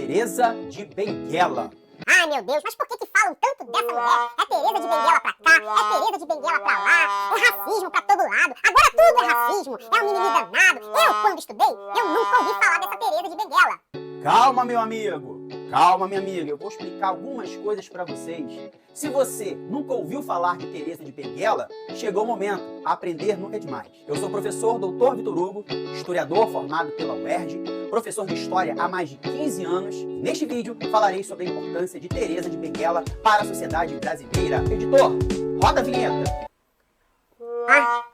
Teresa de Benguela. Ai, meu Deus, mas por que falam tanto dessa mulher? É Teresa de Benguela pra cá, é Teresa de Benguela pra lá, é racismo pra todo lado, agora tudo é racismo, é um mimimi danado. Eu, quando estudei, eu nunca ouvi falar dessa Teresa de Benguela. Calma, meu amigo. Calma, minha amiga. Eu vou explicar algumas coisas para vocês. Se você nunca ouviu falar de Teresa de Benguela, chegou o momento. Aprender nunca é demais. Eu sou o professor Dr. Vitor Hugo, historiador formado pela UERJ, professor de História há mais de 15 anos. Neste vídeo, falarei sobre a importância de Teresa de Benguela para a sociedade brasileira. Editor, roda a vinheta. Ah,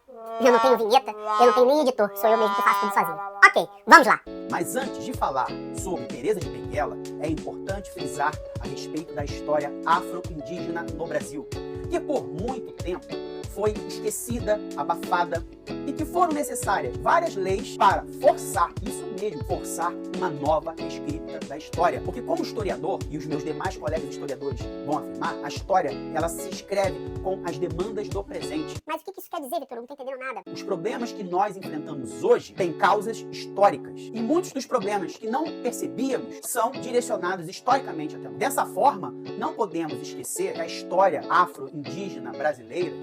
eu não tenho vinheta, eu não tenho nem editor, sou eu mesmo que faço tudo sozinho. Ok, vamos lá. Mas antes de falar sobre Teresa de Benguela, é importante frisar a respeito da história afro-indígena no Brasil, que por muito tempo foi esquecida, abafada e que foram necessárias várias leis para forçar, isso mesmo, forçar uma nova escrita da história. Porque como historiador, e os meus demais colegas historiadores vão afirmar, a história, ela se escreve com as demandas do presente. Mas o que isso quer dizer, Vitor? Eu não tô entendendo nada. Os problemas que nós enfrentamos hoje têm causas históricas. E muitos dos problemas que não percebíamos são direcionados historicamente até nós. Dessa forma, não podemos esquecer que a história afro-indígena brasileira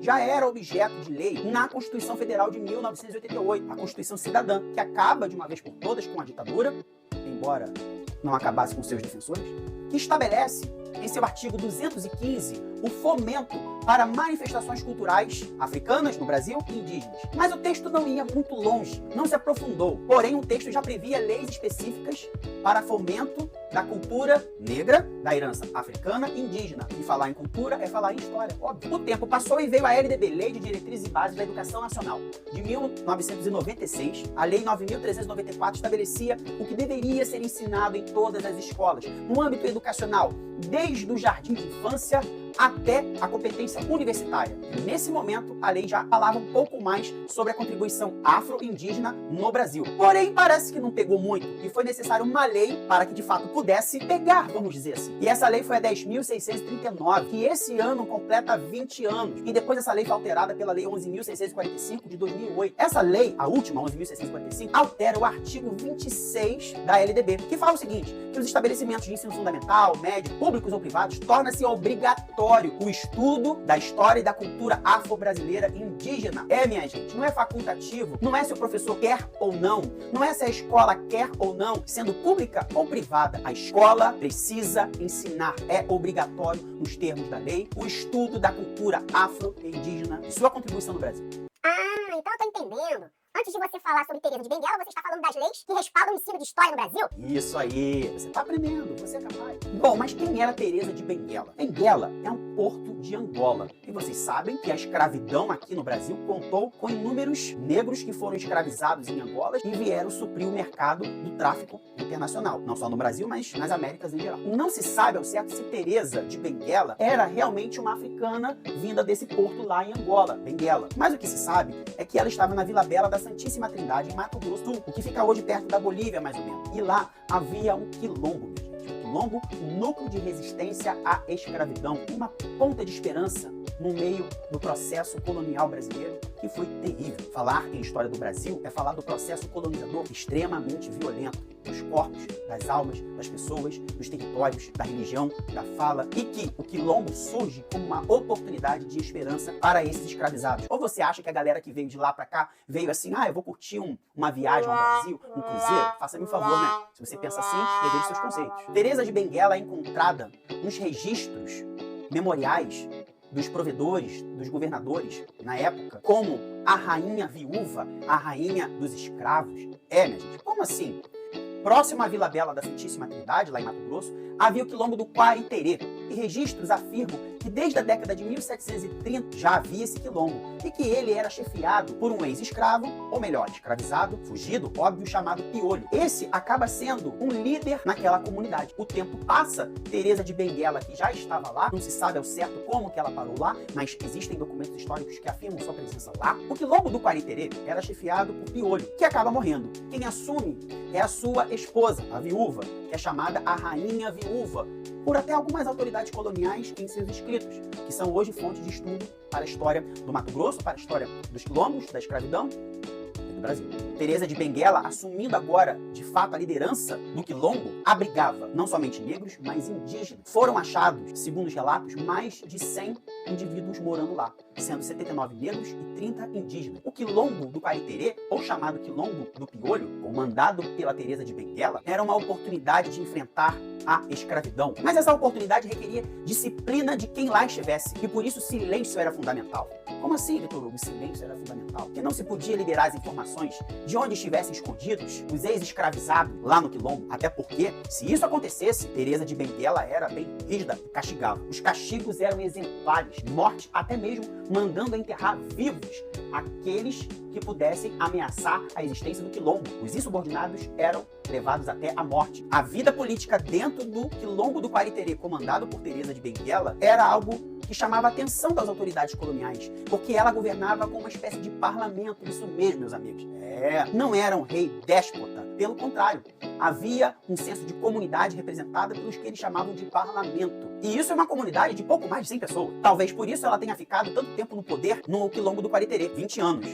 já era objeto de lei na Constituição Federal de 1988, a Constituição Cidadã, que acaba de uma vez por todas com a ditadura, embora não acabasse com seus defensores, que estabelece em seu artigo 215 o fomento para manifestações culturais africanas no Brasil e indígenas. Mas o texto não ia muito longe, não se aprofundou. Porém, o texto já previa leis específicas para fomento da cultura negra, da herança africana e indígena. E falar em cultura é falar em história, óbvio. O tempo passou e veio a LDB, Lei de Diretrizes e Bases da Educação Nacional, de 1996. A Lei 9.394 estabelecia o que deveria ser ensinado em todas as escolas, no âmbito educacional, desde o jardim de infância até a competência universitária. Nesse momento, a lei já falava um pouco mais sobre a contribuição afro-indígena no Brasil. Porém, parece que não pegou muito e foi necessário uma lei para que de fato pudesse pegar, vamos dizer assim. E essa lei foi a 10.639, que esse ano completa 20 anos. E depois essa lei foi alterada pela Lei 11.645 de 2008. Essa lei, a última, 11.645, altera o artigo 26 da LDB, que fala o seguinte, que os estabelecimentos de ensino fundamental, médio, públicos ou privados, torna-se obrigatório o estudo da história e da cultura afro-brasileira indígena. Minha gente, não é facultativo, não é se o professor quer ou não é se a escola quer ou não, sendo pública ou privada. A escola precisa ensinar, é obrigatório, nos termos da lei, o estudo da cultura afro-indígena e sua contribuição no Brasil. Ah, então eu tô entendendo. Antes de você falar sobre Teresa de Benguela, você está falando das leis que respaldam o ensino de história no Brasil? Isso aí, você está aprendendo, você é capaz. Bom, mas quem era Teresa de Benguela? Benguela é um porto de Angola. E vocês sabem que a escravidão aqui no Brasil contou com inúmeros negros que foram escravizados em Angola e vieram suprir o mercado do tráfico internacional. Não só no Brasil, mas nas Américas em geral. Não se sabe ao certo se Teresa de Benguela era realmente uma africana vinda desse porto lá em Angola, Benguela. Mas o que se sabe é que ela estava na Vila Bela da Santíssima Trindade, em Mato Grosso do Sul, o que fica hoje perto da Bolívia, mais ou menos. E lá havia um quilombo, minha gente. Um quilombo, um núcleo de resistência à escravidão, uma ponta de esperança no meio do processo colonial brasileiro, que foi terrível. Falar em história do Brasil é falar do processo colonizador extremamente violento, dos corpos, das almas, das pessoas, dos territórios, da religião, da fala, e que o quilombo surge como uma oportunidade de esperança para esses escravizados. Ou você acha que a galera que veio de lá para cá veio assim, eu vou curtir uma viagem ao Brasil, um cruzeiro? Faça-me um favor, né? Se você pensa assim, reveja seus conceitos. Teresa de Benguela é encontrada nos registros memoriais dos provedores, dos governadores, na época, como a rainha viúva, a rainha dos escravos. Minha gente, como assim? Próximo à Vila Bela da Santíssima Trindade, lá em Mato Grosso, havia o quilombo do Quariterê, e registros afirmam que desde a década de 1730 já havia esse quilombo, e que ele era chefiado por um ex-escravo, ou melhor, escravizado, fugido, óbvio, chamado Piolho. Esse acaba sendo um líder naquela comunidade. O tempo passa, Teresa de Benguela, que já estava lá, não se sabe ao certo como que ela parou lá, mas existem documentos históricos que afirmam sua presença lá. O quilombo do Quariterê era chefiado por Piolho, que acaba morrendo. Quem assume é a sua esposa, a viúva, que é chamada a Rainha Viúva, por até algumas autoridades coloniais em seus escritos, que são hoje fonte de estudo para a história do Mato Grosso, para a história dos quilombos, da escravidão e do Brasil. Teresa de Benguela, assumindo agora, de fato, a liderança do Quilombo, abrigava não somente negros, mas indígenas. Foram achados, segundo os relatos, mais de 100 indivíduos morando lá, sendo 79 negros e 30 indígenas. O Quilombo do Quariterê, ou chamado Quilombo do Piolho, comandado pela Teresa de Benguela, era uma oportunidade de enfrentar a escravidão. Mas essa oportunidade requeria disciplina de quem lá estivesse, e por isso silêncio era fundamental. Como assim, Vitor Hugo? O silêncio era fundamental? Que não se podia liberar as informações de onde estivessem escondidos os ex-escravizados lá no Quilombo. Até porque, se isso acontecesse, Teresa de Benguela era bem rígida e castigava. Os castigos eram exemplares, morte até mesmo mandando enterrar vivos aqueles que pudessem ameaçar a existência do Quilombo. Os insubordinados eram levados até a morte. A vida política dentro do Quilombo do Quariterê, comandado por Teresa de Benguela, era algo que chamava a atenção das autoridades coloniais, porque ela governava como uma espécie de parlamento. Isso mesmo, meus amigos. Não era um rei déspota. Pelo contrário, havia um senso de comunidade representada pelos que eles chamavam de parlamento. E isso é uma comunidade de pouco mais de 100 pessoas. Talvez por isso ela tenha ficado tanto tempo no poder no Quilombo do Quariterê, 20 anos.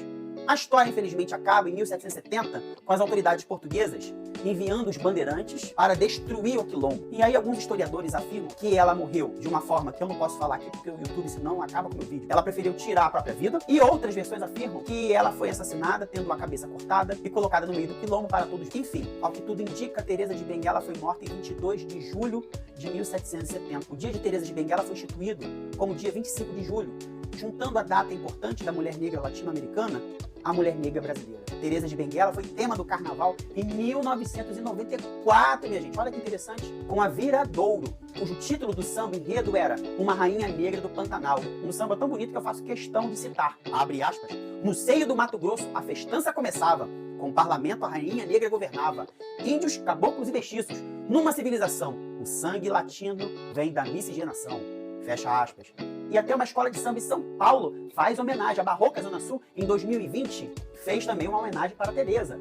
A história, infelizmente, acaba em 1770, com as autoridades portuguesas enviando os bandeirantes para destruir o Quilombo. E aí alguns historiadores afirmam que ela morreu de uma forma que eu não posso falar aqui, porque o YouTube senão acaba com o meu vídeo. Ela preferiu tirar a própria vida. E outras versões afirmam que ela foi assassinada, tendo a cabeça cortada e colocada no meio do Quilombo para todos. Enfim, ao que tudo indica, Teresa de Benguela foi morta em 22 de julho de 1770. O dia de Teresa de Benguela foi instituído como dia 25 de julho, juntando a data importante da mulher negra latino-americana à mulher negra brasileira. Teresa de Benguela foi tema do carnaval em 1994, minha gente. Olha que interessante. Com a Viradouro, cujo título do samba enredo era Uma Rainha Negra do Pantanal. Um samba tão bonito que eu faço questão de citar. Abre aspas. No seio do Mato Grosso, a festança começava. Com o parlamento, a rainha negra governava. Índios, caboclos e mestiços. Numa civilização, o sangue latino vem da miscigenação. Fecha aspas. E até uma escola de samba em São Paulo faz homenagem. A Barroca Zona Sul, em 2020, fez também uma homenagem para Teresa.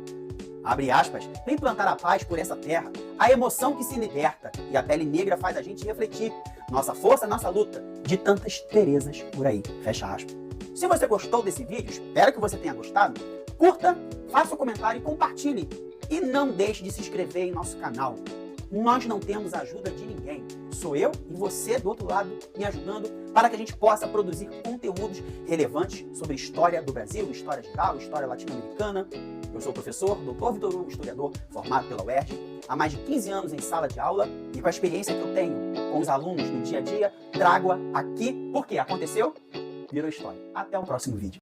Abre aspas. Vem plantar a paz por essa terra, a emoção que se liberta, e a pele negra faz a gente refletir. Nossa força, nossa luta, de tantas Teresas por aí. Fecha aspas. Se você gostou desse vídeo, espero que você tenha gostado, curta, faça um comentário e compartilhe. E não deixe de se inscrever em nosso canal. Nós não temos a ajuda de ninguém. Sou eu e você do outro lado me ajudando para que a gente possa produzir conteúdos relevantes sobre história do Brasil, história geral, história latino-americana. Eu sou o professor Dr. Vitor Hugo, historiador formado pela UERJ, há mais de 15 anos em sala de aula, e com a experiência que eu tenho com os alunos no dia a dia, trago-a aqui porque aconteceu, virou história. Até o próximo vídeo.